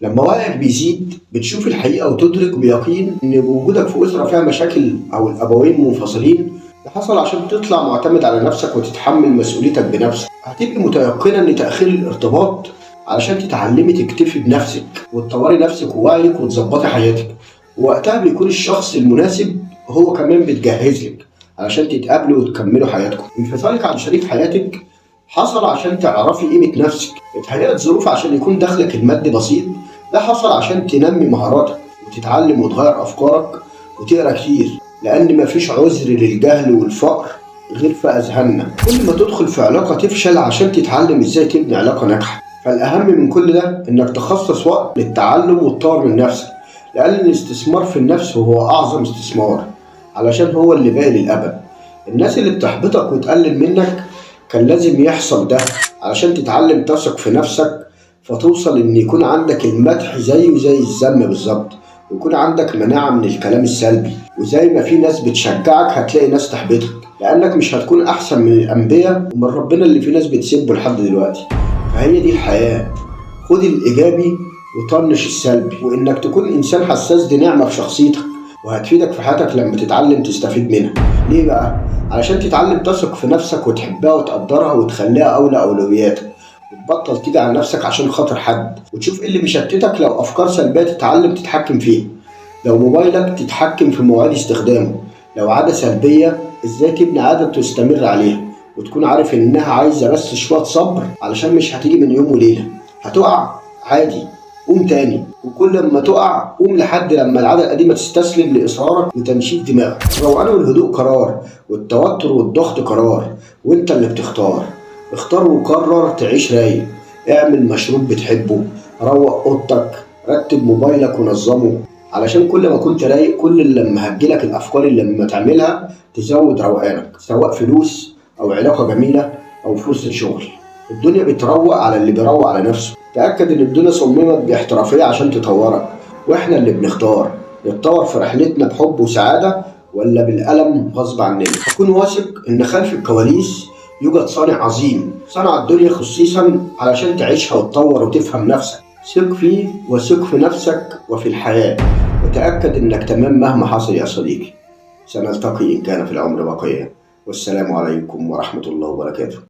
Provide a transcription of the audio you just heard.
لما وعيك بيزيد بتشوف الحقيقة وتدرك بيقين إن وجودك في أسرة فيها مشاكل أو الأبوين منفصلين ده حصل عشان تطلع معتمد على نفسك وتتحمل مسؤوليتك بنفسك. هتبقي متيقنة إن تأخير الارتباط علشان تتعلمي تكتفي بنفسك وتطوري نفسك ووعيك وتظبطي حياتك، ووقتها بيكون الشخص المناسب هو كمان بتجهزلك علشان تتقابلوا وتكملوا حياتكم. انفصالك عن شريك حياتك حصل عشان تعرفي قيمة نفسك، اتهيأت ظروف عشان يكون دخلك المادي بسيط، ده حصل عشان تنمي مهاراتك وتتعلم وتغير أفكارك وتقرا كتير، لأن مفيش عذر للجهل والفقر غير في أذهاننا. كل ما تدخل في علاقة تفشل عشان تتعلم ازاي تبني علاقة ناجحة. فالأهم من كل ده إنك تخصص وقت للتعلم وتطور من نفسك، لأن الاستثمار في النفس هو أعظم استثمار علشان هو اللي باقي للأبد. الناس اللي بتحبطك وتقلل منك كان لازم يحصل ده علشان تتعلم تثق في نفسك، فتوصل إن يكون عندك المدح زيه زي الذم بالظبط، ويكون عندك مناعة من الكلام السلبي. وزي ما في ناس بتشجعك هتلاقي ناس تحبطك، لأنك مش هتكون أحسن من الأنبياء ومن ربنا اللي في ناس بتسبه لحد دلوقتي. فهي دي الحياة، خد الإيجابي وطنش السلبي. وإنك تكون إنسان حساس دي نعمة في شخصيتك وهتفيدك في حياتك لما تتعلم تستفيد منها. ليه بقى؟ علشان تتعلم تثق في نفسك وتحبها وتقدرها وتخليها أولى أولوياتك، وتبطل تيجي على نفسك عشان خاطر حد، وتشوف ايه اللي بيشتتك. لو أفكار سلبية تتعلم تتحكم فيها، لو موبايلك تتحكم في مواعيد استخدامه، لو عادة سلبية ازاي تبني عادة تستمر عليها وتكون عارف انها عايزة بس شوية صبر علشان مش هتيجي من يوم وليلة. هتقع عادي، قوم تاني، وكل ما تقع قوم لحد لما العادة القديمة تستسلم لإصرارك وتنشيف دماغك. الروقان والهدوء قرار، والتوتر والضغط قرار، وانت اللي بتختار. اختار وقرر تعيش رايق، اعمل مشروب بتحبه، روق اوضتك، رتب موبايلك ونظمه، علشان كل ما كنت رايق كل لما هتجيلك الافكار اللي لما تعملها تزود روقانك، سواء فلوس او علاقة جميلة او فرصة شغل. الدنيا بتروق على اللي بيروق على نفسه. تأكد ان الدنيا صممت باحترافية عشان تطورك، واحنا اللي بنختار نتطور في رحلتنا بحب وسعادة ولا بالألم غصب عننا. أكون واثق ان خلف الكواليس يوجد صانع عظيم صنع الدنيا خصيصا علشان تعيشها وتطور وتفهم نفسك. ثق فيه وثق في نفسك وفي الحياة، وتأكد انك تمام مهما حصل يا صديقي. سنلتقي إن كان في العمر بقية، والسلام عليكم ورحمة الله وبركاته.